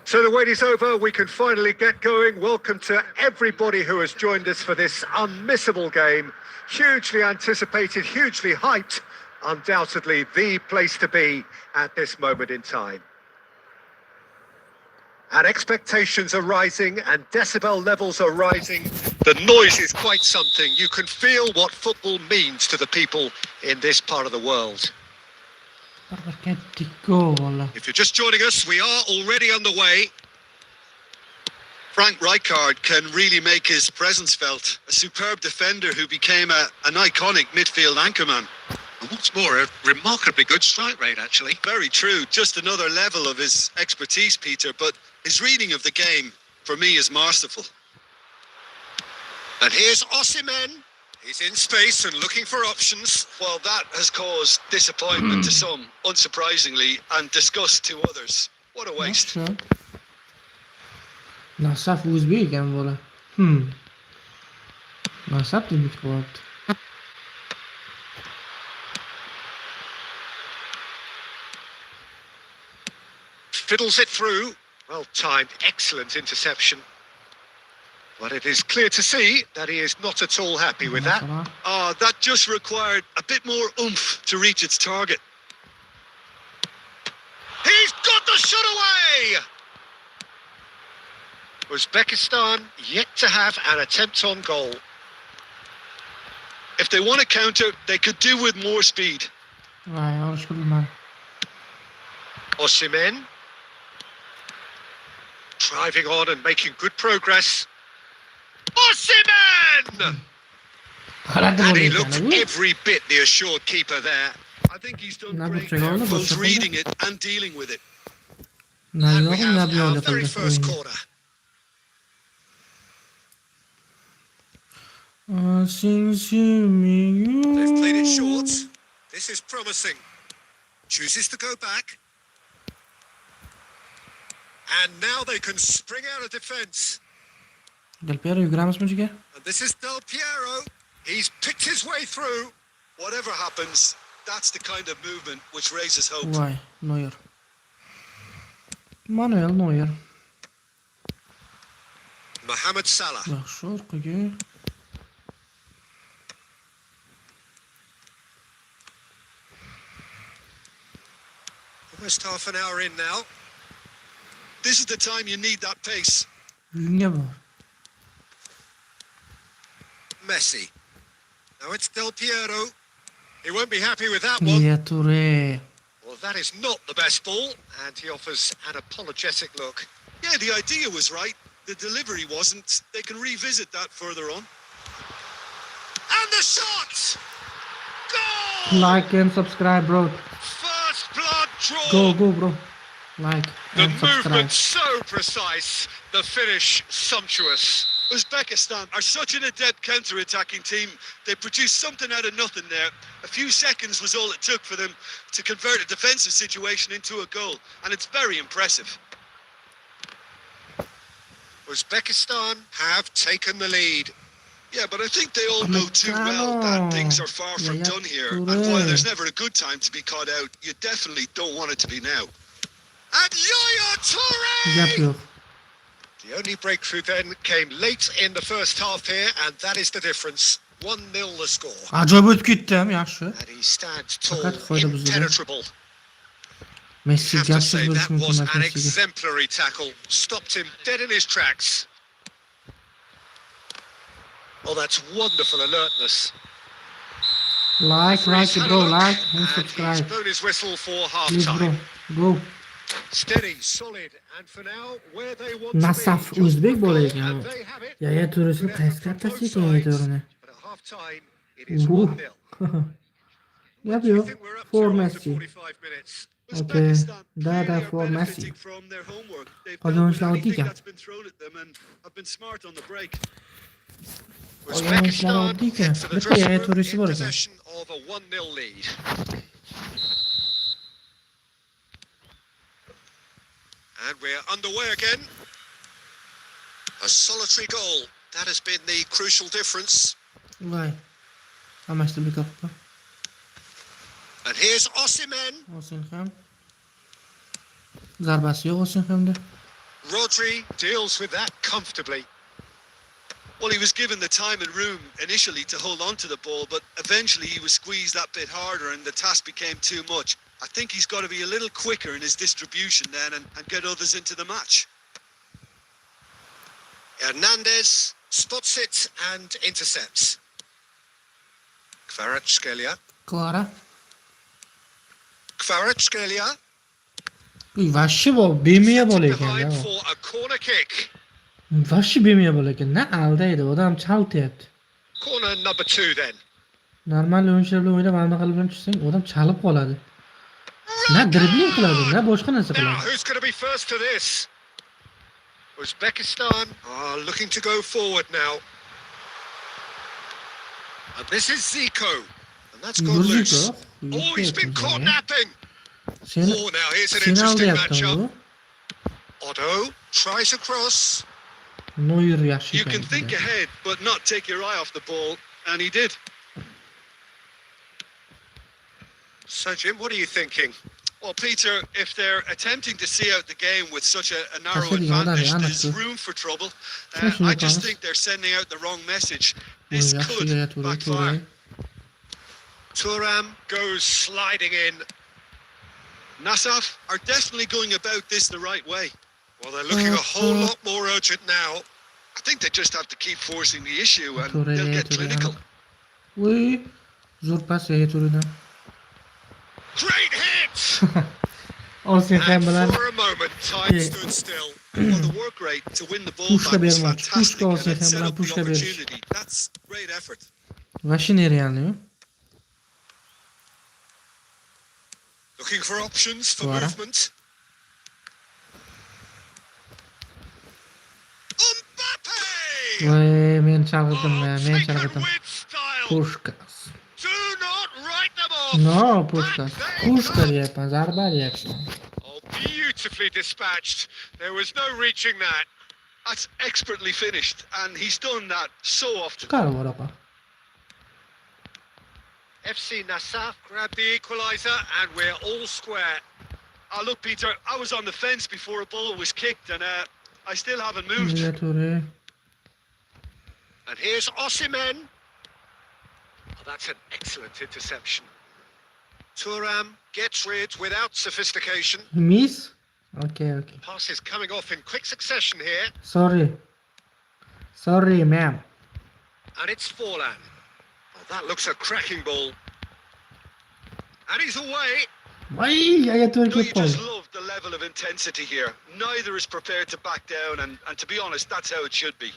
So the wait is over, we can finally get going. Welcome to everybody who has joined us for this unmissable game. Hugely anticipated, hugely hyped. Undoubtedly the place to be at this moment in time. And expectations are rising and decibel levels are rising. The noise is quite something. You can feel what football means to the people in this part of the world. If you're just joining us, we are already underway. Frank Rijkaard can really make his presence felt. A superb defender who became an iconic midfield anchorman. And what's more, a remarkably good strike rate, actually. Very true. Just another level of his expertise, Peter. But his reading of the game, for me, is masterful. And here's Osimhen. He's in space and looking for options. Well, that has caused disappointment to some, unsurprisingly, and disgust to others. What a waste. نصف Uzbek'en valla. Nasab demek bu. Fiddles it through. Well timed, excellent interception. But it is clear to see that he is not at all happy with that. That just required a bit more oomph to reach its target. He's got the shot away! Uzbekistan yet to have an attempt on goal. If they want to counter, they could do with more speed. Osimhen. Driving on and making good progress. Osimhen! And he looked every bit the assured keeper there. I think he's done great there, both reading it and dealing with it. And we have our very first corner. They've played it short. This is promising. Chooses to go back. And now they can spring out of defence. Del Piero yuguramos mu juga? And this is Del Piero. He's picked his way through. Whatever happens, that's the kind of movement which raises hope. Vay, Neuer. Manuel Neuer. Mohamed Salah. Yaxshi orqaga. Almost half an hour in now. This is the time you need that pace. Messi. Now it's Del Piero. He won't be happy with that one. Well, that is not the best ball, and he offers an apologetic look. Yeah, the idea was right. The delivery wasn't. They can revisit that further on. And the shot! Goal! Like and subscribe, bro. First blood draw. Go, bro. Like and The subscribe. movement so precise, the finish sumptuous. Uzbekistan are such an adept counter-attacking team. They produced something out of nothing there. A few seconds was all it took for them to convert a defensive situation into a goal, and it's very impressive. Uzbekistan have taken the lead. Yeah, but I think they all know too well that things are far from done here. And while there's never a good time to be caught out, you definitely don't want it to be now. And Yaya Toure! The only breakthrough then came late in the first half here, and that is the difference. 1-0 the score. Ajoyib o'tib ketdim, yaxshi. And he stands tall, Fakat qo'ydi bizga. impenetrable. Messi You have to gapsiz say bo'lishi that mumkin was emas an Messiga. exemplary tackle. Stopped him dead in his tracks. Oh, that's wonderful alertness. Like Referee's had a bro, look, like and and he's subscribe. blown his whistle for Please bro, half-time. go. Steady, solid, and for now, where they want Nasaf to be. Just o'zbek one bola goal, ekan. and they have it. Yaya To'resini Good qaysi effort from kattasi both ekan Yaya sides. To'reni? But at half-time, it is Uhu. 1-0. Yap Do you yo'q. think we're up For to after Messi. 45 minutes? Okay. Uzbekistan Da clearly are for Messi. benefiting from their homework. They've Qolgan dealt with o'yinchilar oddiy anything ekan. that's been thrown at them and have been smart on the break. Qolgan o'yinchilar Uzbekistan oddiy ekan. head for the Bitta dressing Yaya room To'resi in bor ekan. possession of a 1-0 lead. And we're underway again. A solitary goal. That has been the crucial difference. Voy. Hammasi bekor qildi. And here's Osimhen. Olsin ham. Zarbasi yo'q olsin hamda. Rodri deals with that comfortably. Well, he was given the time and room initially to hold on to the ball, but eventually he was squeezed that bit harder and the task became too much. I think he's got to be a little quicker in his distribution then and get others into the match. Hernandez spots it and intercepts. Kvaratskhelia. Klara. Kvaratskhelia. Vashshi bor, bemiya bola ekan Behind da. for a corner kick. Vashshi bemiya bola ekan. Na aldaydi, odam chaltyapti. Corner number 2 then. Normal o'yinchilar bilan o'ynab, anaqa qilib tushsang, odam chalib qoladi. Na dribling qiladi, na boshqa narsa Now, qiladi. who's going to be first to this? Uzbekistan are looking to go forward now. And this is Zico. And that's gone loose. Oh, he's been caught napping. Seni Oh, now here's an seni interesting aldayapti matchup. bu. Otto tries a cross. Noyer yaxshi You can ekan. think ahead, but not take your eye off the ball, and he did. So, Jim, what are you thinking? Well, Peter, if they're attempting to see out the game with such a narrow Taşır ya, advantage, adam ya, there's anası. room for trouble. Taşır I ya, just anası. think they're sending out the wrong message. Bu This yaxshi could Yaya To're, backfire. To're. Thuram goes sliding in. Nassaf are definitely going about this the right way. Well, they're looking a whole lot more urgent now. I think they just have to keep forcing the issue and To're, they'll get To're, clinical. Voy. Zo'r pas Yaya To'redan. Great hit! Olsin ham And bilan for a moment, time Yeah. stood still. Well, the work rate to win the ball Pushka back was bermoqchi, fantastic pushka and olsa it ham set bilan up the pushka berish. opportunity. That's great effort. Vashshi nerealni. Looking for options for Voilà. movement. Mbappe! Voy, men chalg'idim, Oh, men taken chalg'idim. with style. Pushkas. Do not write them off. No, Back pushkas. they Pushka come. deyapman, zarba deyapman. Oh, beautifully dispatched. There was no reaching that. That's expertly finished and he's done that so often. Chiqarib yuboraqa. FC Nassaf grabbed the equaliser and we're all square. Oh, look, Peter, I was on the fence before a ball was kicked and I still haven't moved. Yaya To're. And here's Osimhen. Oh, that's an excellent interception. Thuram gets rid without sophistication. Miss? Okay. Pass is coming off in quick succession here. Sorry, ma'am. And it's Forlan. Oh, that looks a cracking ball. And he's away. Voy, Yaya To're No, you kelib just qoldi. love the level of intensity here. Neither is prepared to back down and to be honest, that's how it should be.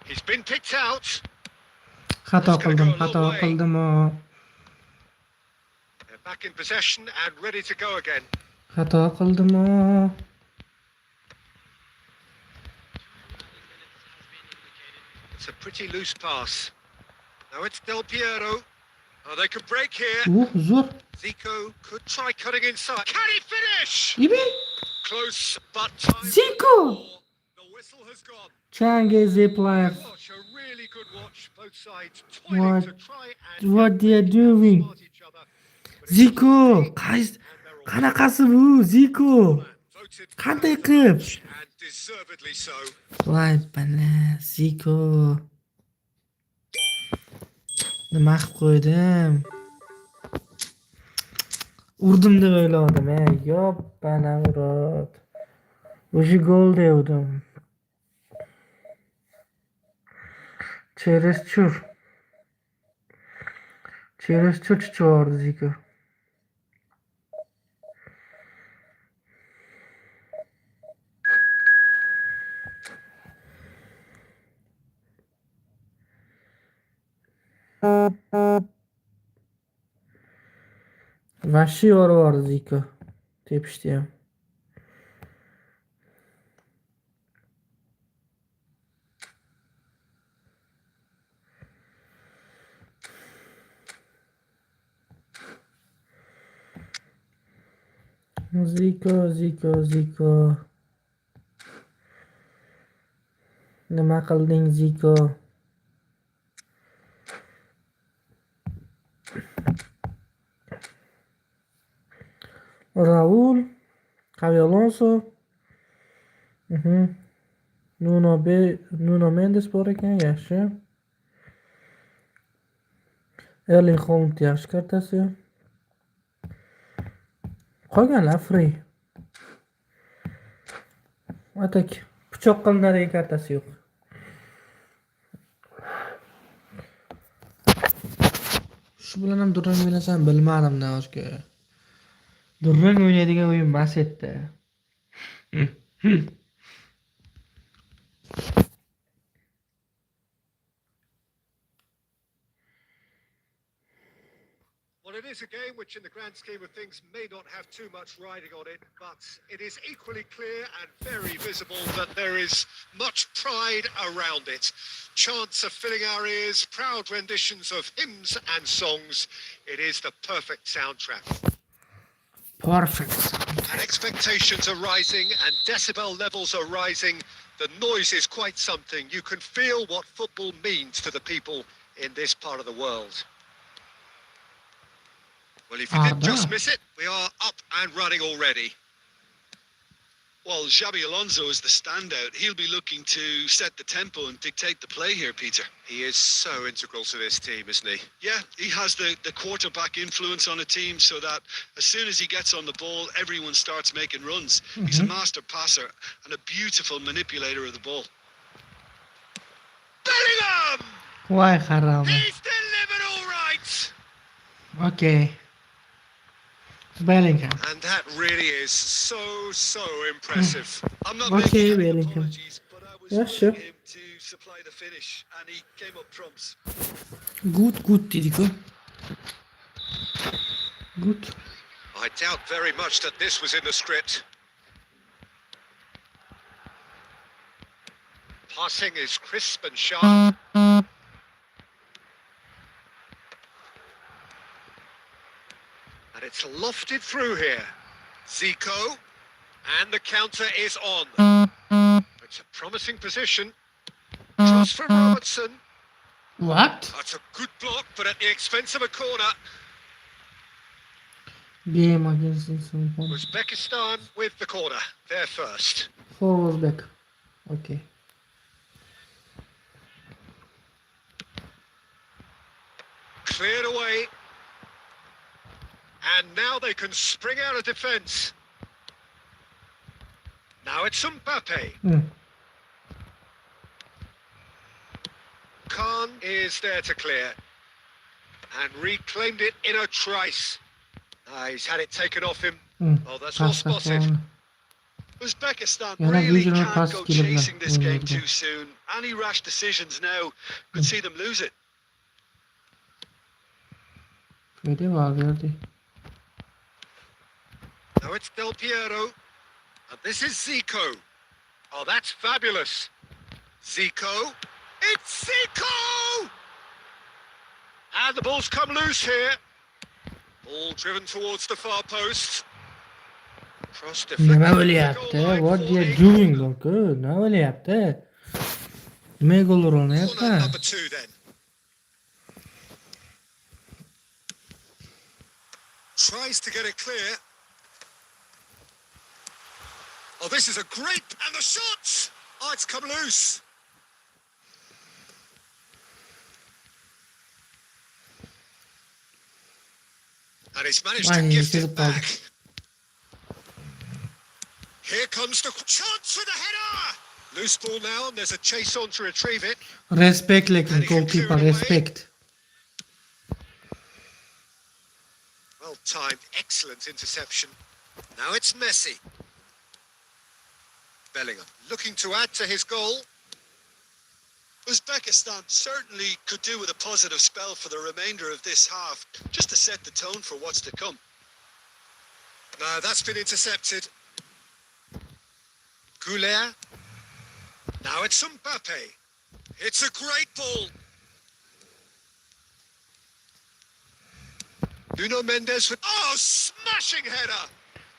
He's been picked out. Xato That's gonna go qildim, a long xato way. qildim-o. They're back in possession and ready to go again. Xato qildim-o. It's a pretty loose pass. Now it's Del Piero. Oh, they could break here. Zo'r. Zico could try cutting inside. Can he finish? Ibi. Close, but time. Zico! The whistle has gone. Change zip life. Watch, a really good watch. Both sides What- toiling to try and what they are doing? outsmart each other. But it's Zico, not easy, guys, and they're Qanaqasi bu, Zico? Qanday qilib? And deservedly so. Voy bala, Zico. Nima qilib qo'ydim? Urdim deb o'yladim, yoppana urod. O'sha gol devdim. Чересчур chivordi Zico. Vahshiy yubordi Zico. Tepishdi ham. Zico. Nima qilding, Zico? Raul, Xavi Alonso. Nuno Mendes bor ekan, yaxshi. Erling Haaland yaxshi kartasi. Qolganlar free. Atak pichoq qilinadigan kartasi yo'q. Shu bilan ham durang o'ynasam bilmadim navozga. Durang o'ynaydigan o'yin emas edi. Well, it is a game which in the grand scheme of things may not have too much riding on it, but it is equally clear and very visible that there is much pride around it. Chants are filling our ears, proud renditions of hymns and songs. It is the perfect soundtrack. Perfect. And expectations are rising and decibel levels are rising. The noise is quite something. You can feel what football means to the people in this part of the world. Well, if you did just miss it, we are up and running already. Well, Xabi Alonso is the standout. He'll be looking to set the tempo and dictate the play here, Peter. He is so integral to this team, isn't he? Yeah, he has the quarterback influence on a team so that as soon as he gets on the ball, everyone starts making runs. He's a master passer and a beautiful manipulator of the ball. Bellingham! Voy harom. He's delivered all right! Okay. Bellingham. And that really is so impressive. I'm not Okay, making any Bellingham. apologies, but I was Yeah, wanting sure. him to supply the finish, and he came up trumps. Good dedik. Good. I doubt very much that this was in the script. Passing is crisp and sharp. And it's lofted through here. Zico. And the counter is on. It's a promising position. Cross from Robertson. What? That's a good block, but at the expense of a corner. Game against someone. Uzbekistan with the corner. They're first. Forward back. Okay. Cleared away. And now they can spring out of defence. Now it's Mbappe. Khan is there to clear. And reclaimed it in a trice. He's had it taken off him. Oh, that's well spotted. Uzbekistan Yeah, really regional can't pass go skill chasing this game bilan too soon. Any rash decisions now could see them lose it. Vedi verdi. Now it's Del Piero. And this is Zico. Oh, that's fabulous. Zico. It's Zico! And the ball's come loose here. Ball driven towards the far post. Cross deflected. Nima off the bo'lyapti? goal line What for you England. doing, Goku? Nima bo'lyapti? Nimaga gol Corner urayapsan? number 2 then. Tries to get it clear. Oh, this is a great... And the shot! Oh, it's come loose. And he's managed to Vay, gift it sezip back. kaldık. Here comes the chance for the header! Loose ball now, and there's a chase on to retrieve it. Respect lekin And he can goalkeeper clear it away. respect. Well timed, excellent interception. Now it's Messi. Bellingham looking to add to his goal. Uzbekistan certainly could do with a positive spell for the remainder of this half, just to set the tone for what's to come. No, that's been intercepted. Goulet. Now it's Mbappe. It's a great ball. Nuno Mendes with... Oh, smashing header!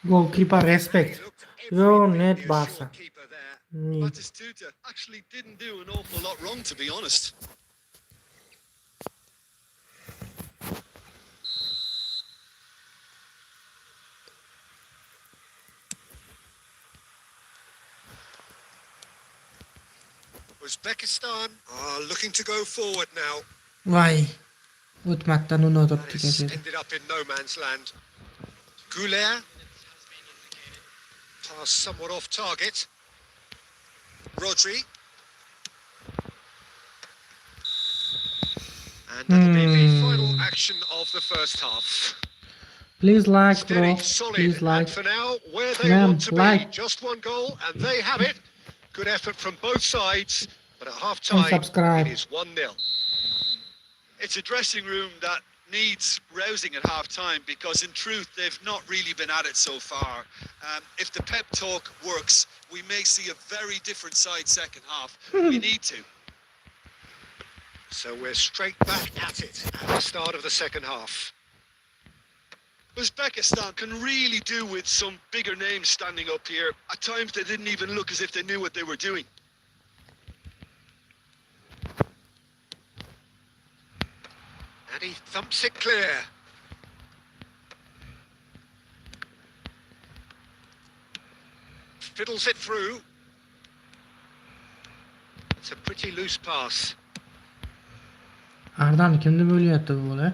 Goalkeeper He respect. looked Yo, every bit net the Barca. assured keeper there. Batistuta actually didn't do an awful lot wrong, to be honest. Uzbekistan are looking to go forward now. Vay. O'tmakdan uni And o'tibdi it's kechadi. ended up in no man's land. Goulet. Pass somewhat off target. Rodri. And that'll be the final action of the first half. Please like, Steady, bro. solid, Please like. and for now, where they Ma'am, want to be. like. Just one goal, and they have it. Good effort from both sides, but at And half-time, subscribe. it is 1-0. It's a dressing room that needs rousing at half-time because, in truth, they've not really been at it so far. If the pep talk works, we may see a very different side second half. We need to. So we're straight back at it at the start of the second half. Uzbekistan can really do with some bigger names standing up here. At times they didn't even look as if they knew what they were doing. And he thumps it clear. Fiddles it through. It's a pretty loose pass. Ardan kimni bo'lyapti bu bola?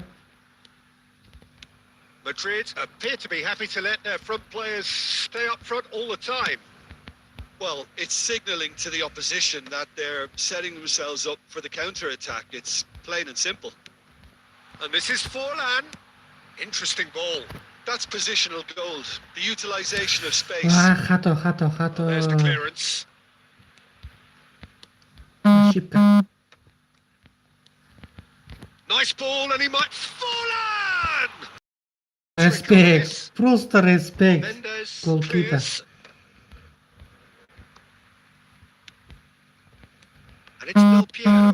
Madrid appear to be happy to let their front players stay up front all the time. Well, it's signalling to the opposition that they're setting themselves up for the counter-attack. It's plain and simple. And this is Forlan. Interesting ball. That's positional gold. The utilisation of space. Ah, xato. There's the clearance. Ошибка. Nice ball, and he might... Forlan! Respect. Просто respect. Mendes Goalkeeper. clears. And it's Del Piero.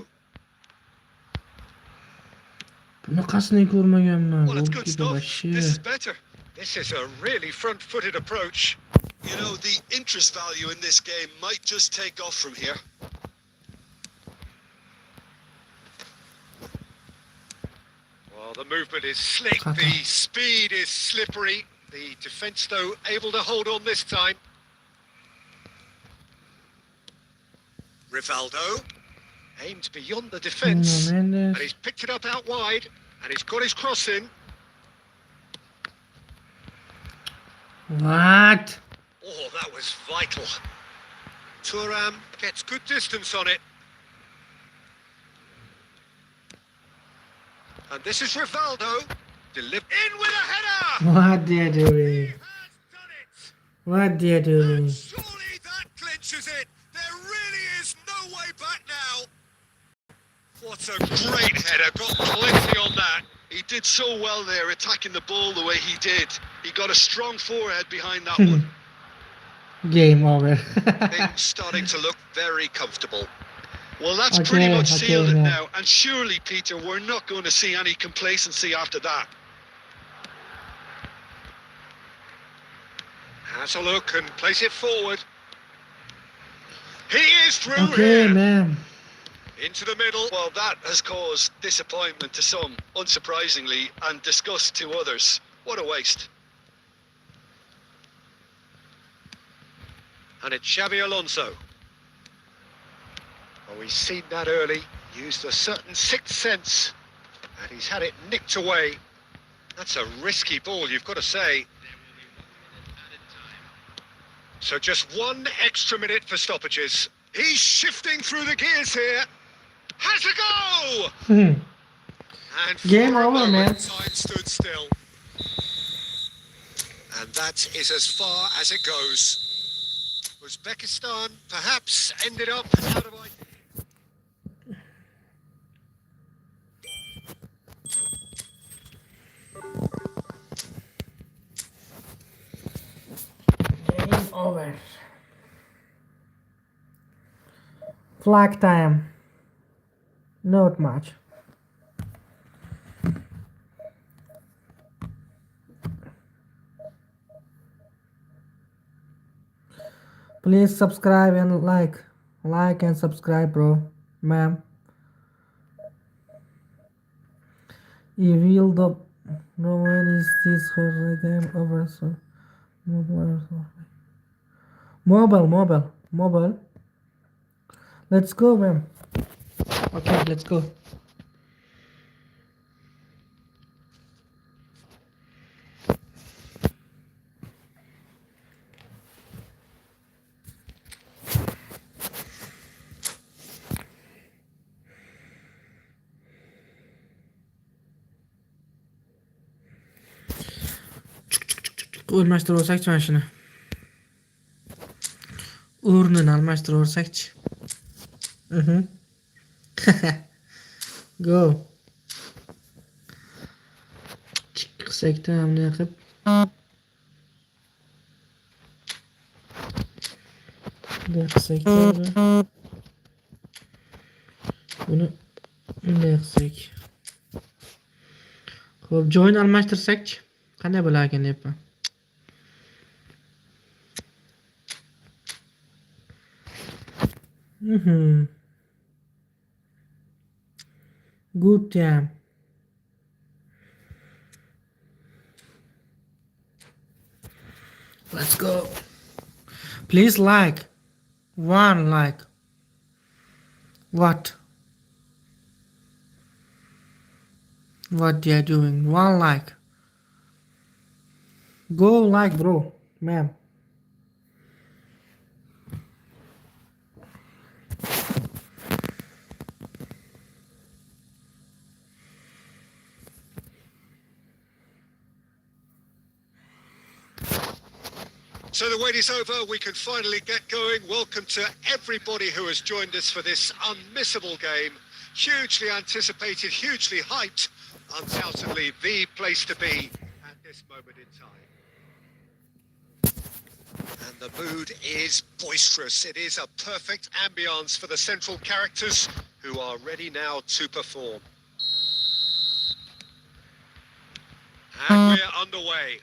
Bunaqasini ko'rmaganman. Well, it's good Goalkeeper stuff. This is вообще. better. This is a really front-footed approach. You know, the interest value in this game might just take off from here. Well, the movement is slick, the speed is slippery. The defence, though, able to hold on this time. Rivaldo aimed beyond the defence, Nuno and Mendes. he's picked it up out wide, and he's got his cross in. What? Oh, that was vital. Thuram gets good distance on it. And this is Rivaldo. In with a header! What they are He doing? has done it! What they are doing? And surely that clinches it. There really is no way back now. What a great header. Got plenty on that. He did so well there, attacking the ball the way he did. He got a strong forehead behind that one. Game over. Things starting to look very comfortable. Well, that's Okay, pretty much okay, sealed it yeah. now. And surely, Peter, we're not going to see any complacency after that. Has a look and plays it forward. He is through Okay, here. man. Into the middle. Well, that has caused disappointment to some, unsurprisingly, and disgust to others. What a waste. And it's Xabi Alonso. Oh, he's seen that early, used a certain sixth sense, and he's had it nicked away. That's a risky ball, you've got to say. So just 1 extra minute for stoppages. He's shifting through the gears here. Has a go! Hmm. And Game for a over, moment, man. time stood still. And that is as far as it goes. Uzbekistan perhaps ended up out of idea. Game over. Flag time. Not much. Please subscribe and like. Like and subscribe, bro. Ma'am. Evil the no one is this for the game over so mobile. Let's go, ma'am. Okay, let's go. Almashtirib mana shuni. O'rnini almashtirib. Go. Chiqsakda bunday qilib. Bunday qilsak. Buni bunday qilsak. Xo'p, join almashtirsak-chi. Qanday bo'lar ekan deyapman. Good time. Let's go. Please like. 1 like. What? What they are doing? 1 like. Go like, bro. Ma'am. So the wait is over, we can finally get going. Welcome to everybody who has joined us for this unmissable game. Hugely anticipated, hugely hyped. Undoubtedly the place to be at this moment in time. And the mood is boisterous. It is a perfect ambience for the central characters who are ready now to perform. And we're underway.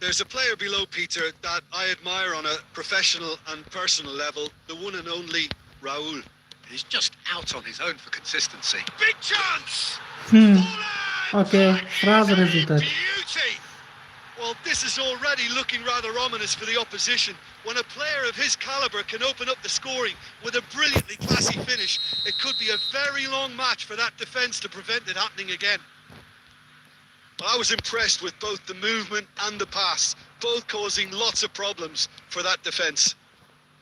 There's a player below Peter that I admire on a professional and personal level, the one and only Raul. He's just out on his own for consistency. Big chance! Okay, сразу результат. Beauty! Well, this is already looking rather ominous for the opposition. When a player of his calibre can open up the scoring with a brilliantly classy finish, it could be a very long match for that defence to prevent it happening again. Well, I was impressed with both the movement and the pass, both causing lots of problems for that defence.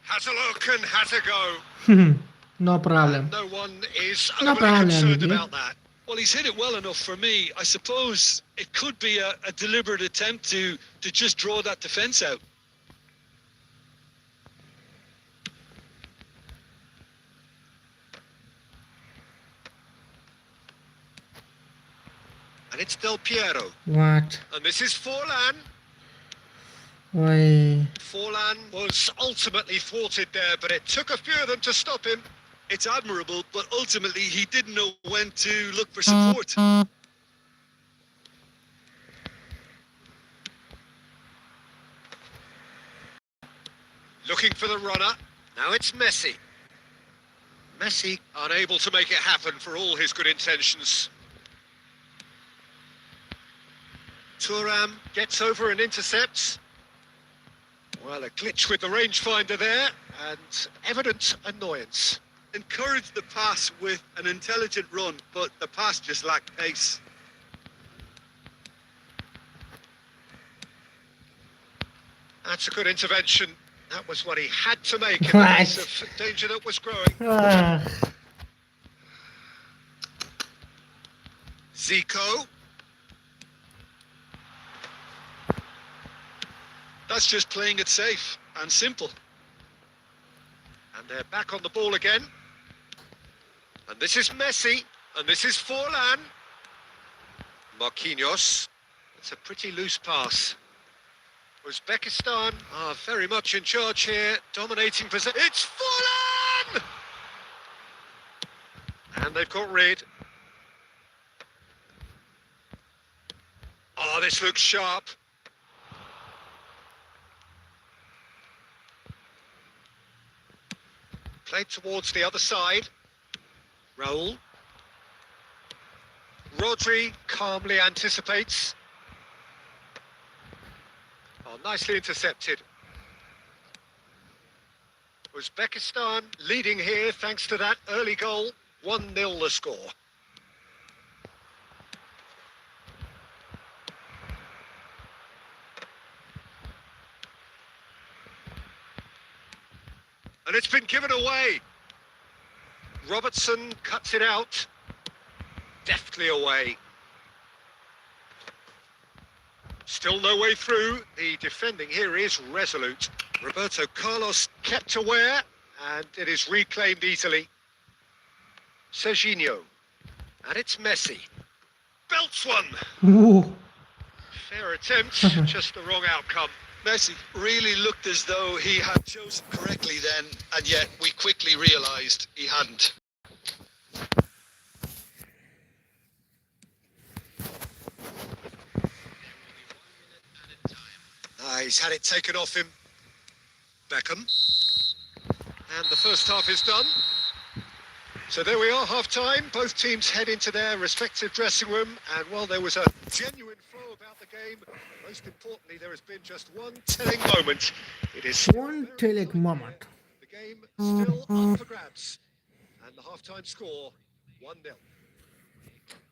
Has a look and has a go. No problem. No one is No overly problem, concerned yeah. about that. Well, he's hit it well enough for me. I suppose it could be a deliberate attempt to just draw that defence out. And it's Del Piero. What? And this is Forlan. Why? Forlan was ultimately thwarted there, but it took a few of them to stop him. It's admirable, but ultimately he didn't know when to look for support. Looking for the runner. Now it's Messi. Messi unable to make it happen for all his good intentions. Thuram gets over and intercepts. Well, a glitch with the rangefinder there, and evident annoyance. Encouraged the pass with an intelligent run, but the pass just lacked pace. That's a good intervention. That was what he had to make in the face of danger that was growing. Zico. That's just playing it safe and simple. And they're back on the ball again. And this is Messi. And this is Forlan. Marquinhos. It's a pretty loose pass. Uzbekistan are very much in charge here, dominating possession. It's Forlan! And they've got rid. Oh, this looks sharp. Played towards the other side. Raul. Rodri calmly anticipates. Oh, nicely intercepted. Uzbekistan leading here thanks to that early goal. 1-0 the score. And it's been given away. Robertson cuts it out. Deftly away. Still no way through. The defending here is resolute. Roberto Carlos kept aware, and it is reclaimed easily. Serginho. And it's Messi. Belts one. Ooh. Fair attempt, just the wrong outcome. Messi really looked as though he had chosen correctly then, and yet we quickly realised he hadn't. He's had it taken off him. Beckham. And the first half is done. So there we are, half-time. Both teams head into their respective dressing room. And while there was a genuine flow about the game, most importantly, there has been just one telling moment. It is One telling moment. The game still up for grabs. And the half-time score, 1-0.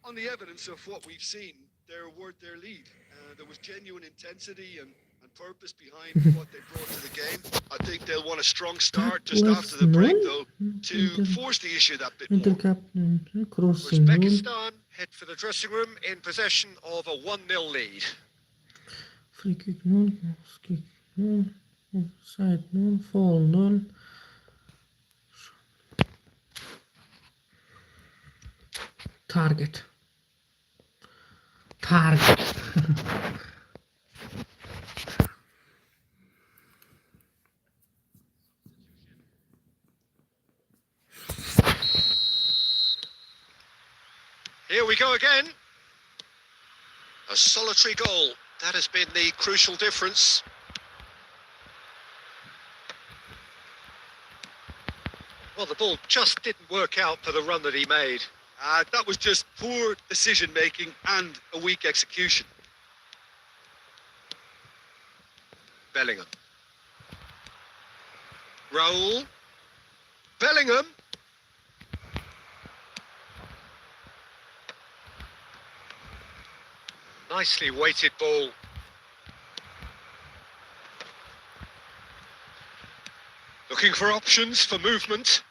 On the evidence of what we've seen, they're worth their lead. There was genuine intensity and purpose behind what they brought to the game. I think they'll want a strong start just after the break, though, to force the issue that bit more. Uzbekistan head for the dressing room in possession of a 1-0 lead. Free kick 0, cross kick 0, offside 0, foul 0. Target. Here we go again. A solitary goal. That has been the crucial difference. Well, the ball just didn't work out for the run that he made. That was just poor decision-making and a weak execution. Bellingham. Raul. Bellingham. Nicely weighted ball. Looking for options for movement.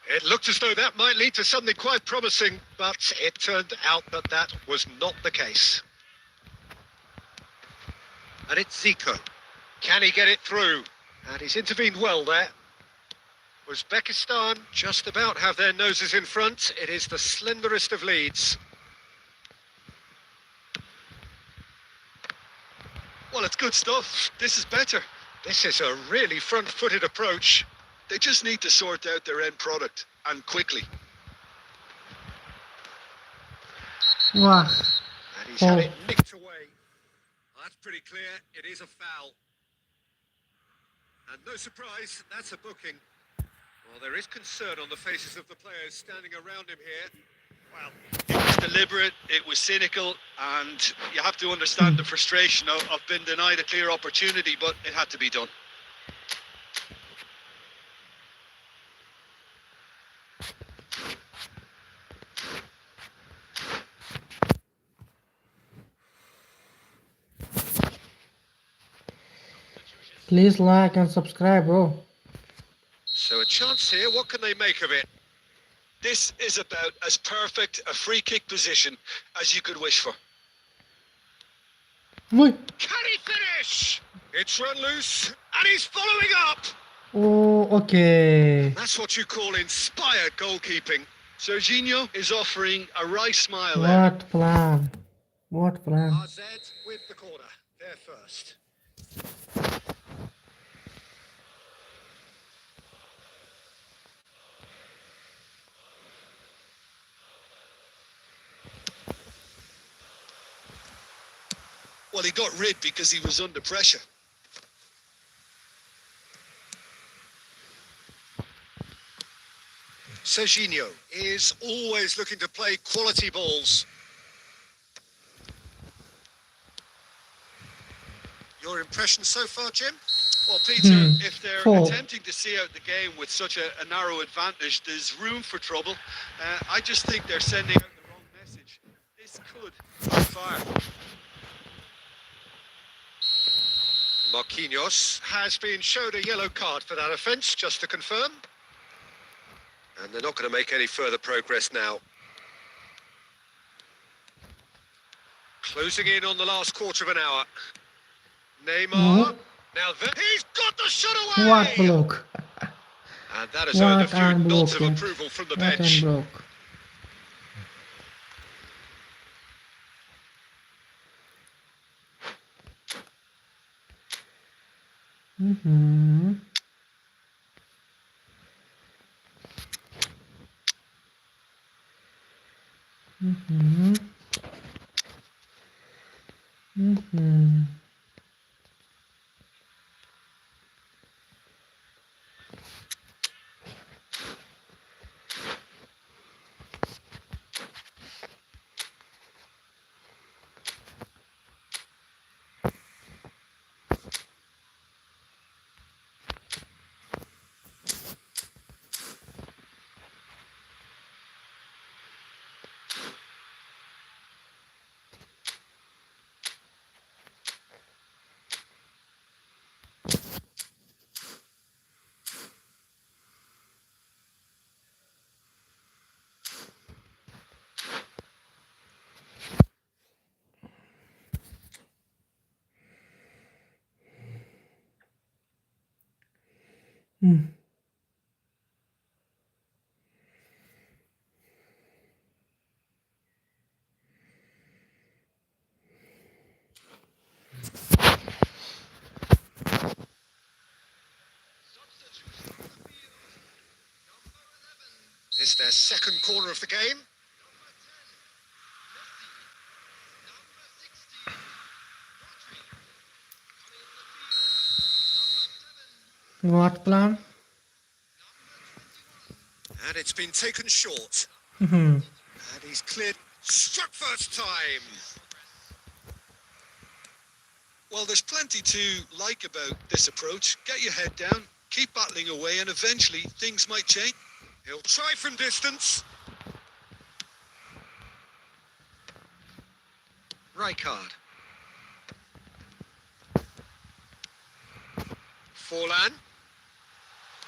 It looked as though that might lead to something quite promising, but it turned out that that was not the case. And it's Zico. Can he get it through? And he's intervened well there. Uzbekistan just about have their noses in front. It is the slenderest of leads. Well, it's good stuff. This is better. This is a really front-footed approach. They just need to sort out their end product, and quickly. Wow. And he's had it nicked away. That's pretty clear. It is a foul. And no surprise, that's a booking. Well, there is concern on the faces of the players standing around him here. Well, deliberate, it was cynical, and you have to understand the frustration of being denied a clear opportunity, but it had to be done. Please like and subscribe, bro. So a chance here, what can they make of it? This is about as perfect a free kick position as you could wish for. Ui. Can he finish? It's run loose, and he's following up. Oh, okay. That's what you call inspired goalkeeping. Serginho is offering a wry smile there. What plan? What plan? RZ with the corner. They're first. Well, he got rid because he was under pressure. Serginho is always looking to play quality balls. Your impression so far, Jim? Well, Peter, if they're Four. attempting to see out the game with such a narrow advantage, there's room for trouble. I just think they're sending out the wrong message. This could fire. Marquinhos has been showed a yellow card for that offence, just to confirm. And they're not going to make any further progress now. Closing in on the last quarter of an hour. Neymar. Now he's got the shot away! What block? And that has earned a What few an nods of block. approval from the What bench. an block. Mm-hmm. Mm-hmm. Mm-hmm. Mm. It's their second corner of the game. What plan? And it's been taken short. Mm-hmm. And he's cleared. Struck first time. Well, there's plenty to like about this approach. Get your head down, keep battling away, and eventually things might change. He'll try from distance. Rijkaard. Forlan.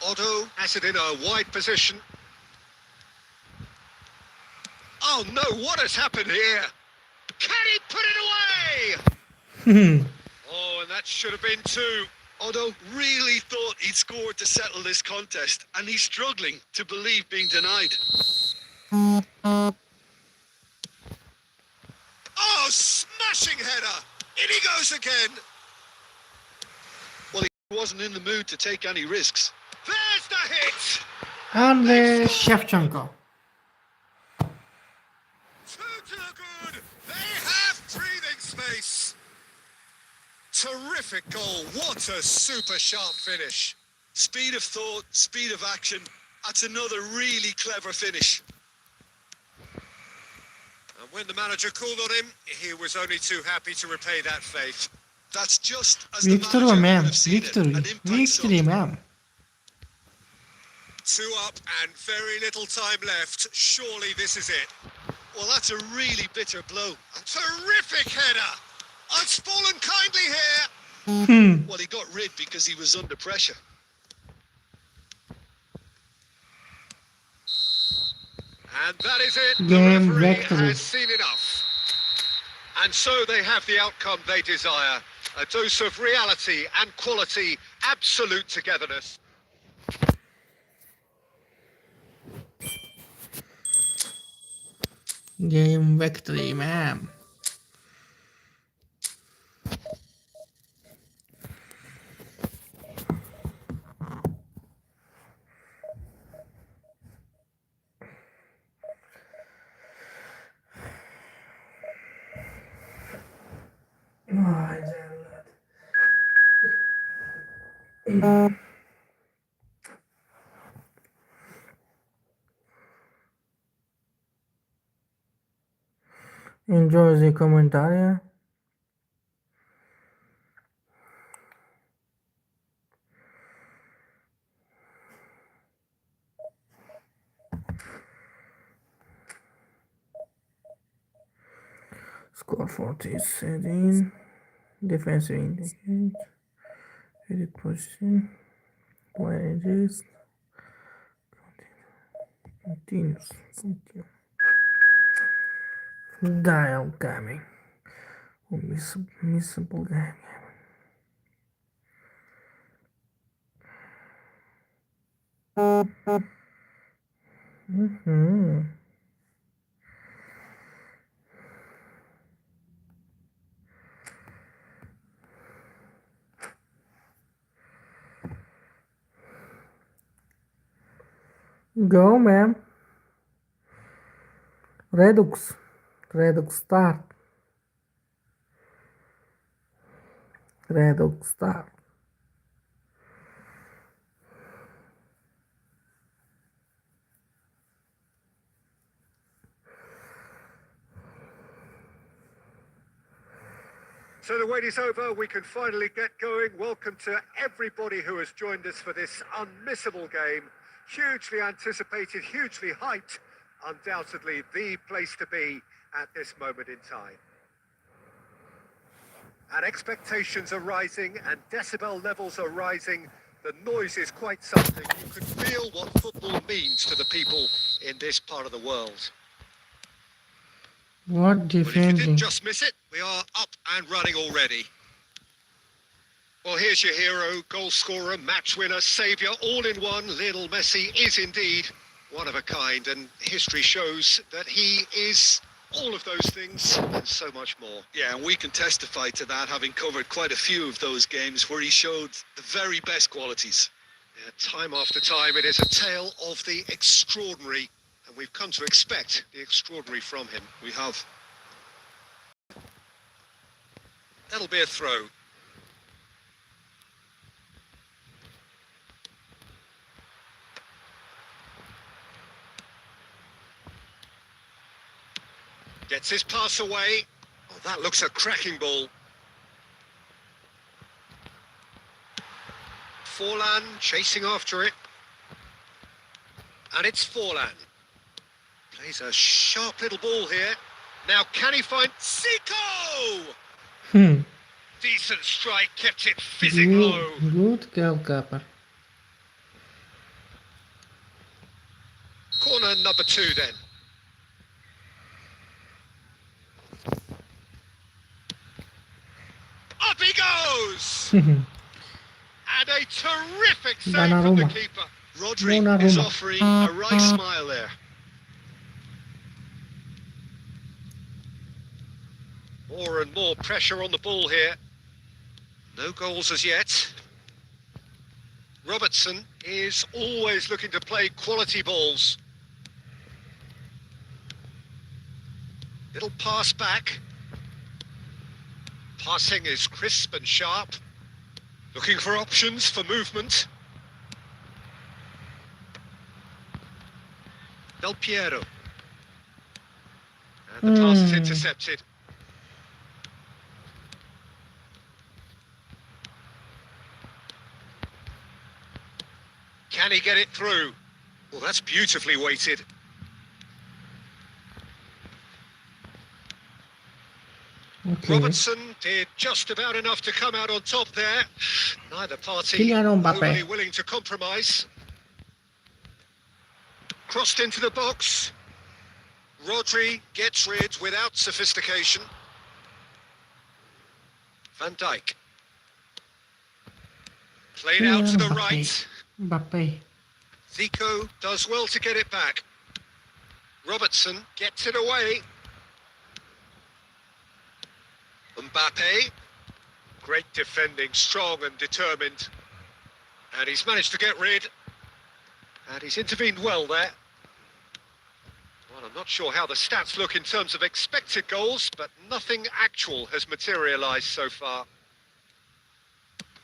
Otto has it in a wide position. Oh no, what has happened here? Can he put it away? Oh, and that should have been two. Otto really thought he'd scored to settle this contest, and he's struggling to believe being denied. Oh, smashing header. In he goes again. Well, he wasn't in the mood to take any risks. There's the hit. And the Shevchenko. Two to the good. They have breathing space. Terrific goal. What a super sharp finish. Speed of thought, speed of action. That's another really clever finish. And when the manager called on him, he was only too happy to repay that faith. That's just as the Victory, manager would man. have seen it. Victory. An impact Victory, sub. man. 2 up and very little time left. Surely this is it. Well, that's a really bitter blow. A terrific header. Unspoilen kindly here. Well, he got rid because he was under pressure. And that is it. Game the referee victory. has seen enough. And so they have the outcome they desire. A dose of reality and quality, absolute togetherness. Game victory, man. Vay canına. Enjoy the commentary. Score 47. Defensive indicate. Edit position. Wages. Continuous. Continue. Dial gaming. Missable game. Go, man. Redux start. Redux start. So the wait is over. We can finally get going. Welcome to everybody who has joined us for this unmissable game. Hugely anticipated, hugely hyped. Undoubtedly the place to be at this moment in time. And expectations are rising and decibel levels are rising. The noise is quite something. You can feel what football means to the people in this part of the world. What But if you defending? didn't just miss it, we are up and running already. Well, here's your hero, goal scorer, match winner, saviour, all in one. Lionel Messi is indeed one of a kind, and history shows that he is all of those things and so much more. Yeah, and we can testify to that, having covered quite a few of those games where he showed the very best qualities. Yeah, time after time, it is a tale of the extraordinary, and we've come to expect the extraordinary from him. We have. That'll be a throw. Gets his pass away. Oh, that looks a cracking ball. Forlan chasing after it. And it's Forlan. Plays a sharp little ball here. Now can he find Zico? Decent strike, kept it fizzing low. Good goalkeeper. Corner number 2 then. Up he goes! And a terrific save from the Donnarumma. keeper. Rodri is Donnarumma. offering a right smile there. More and more pressure on the ball here. No goals as yet. Robertson is always looking to play quality balls. Little pass back. Passing is crisp and sharp. Looking for options for movement. Del Piero. And The pass is intercepted. Can he get it through? Well, that's beautifully weighted. Okay. Robertson did just about enough to come out on top there. Neither party Kylian Mbappe. overly willing to compromise. Crossed into the box. Rodri gets rid without sophistication. Van Dijk. Played out to the right. Mbappe. Zico does well to get it back. Robertson gets it away. Mbappe. Great defending, strong and determined. And he's managed to get rid. And he's intervened well there. Well, I'm not sure how the stats look in terms of expected goals, but nothing actual has materialised so far.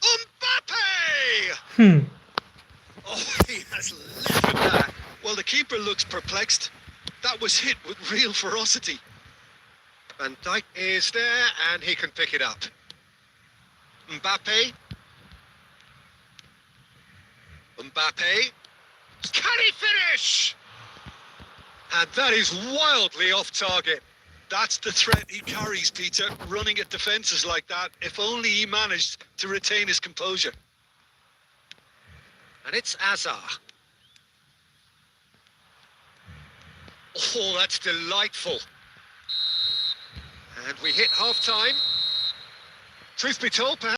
Mbappe! Oh, he has lifted that. Well, the keeper looks perplexed. That was hit with real ferocity. Van Dijk is there, and he can pick it up. Mbappe. Mbappe. Can he finish? And that is wildly off target. That's the threat he carries, Peter, running at defences like that. If only he managed to retain his composure. And it's Azar. Oh, that's delightful. And we hit half-time. Truth be told, perhaps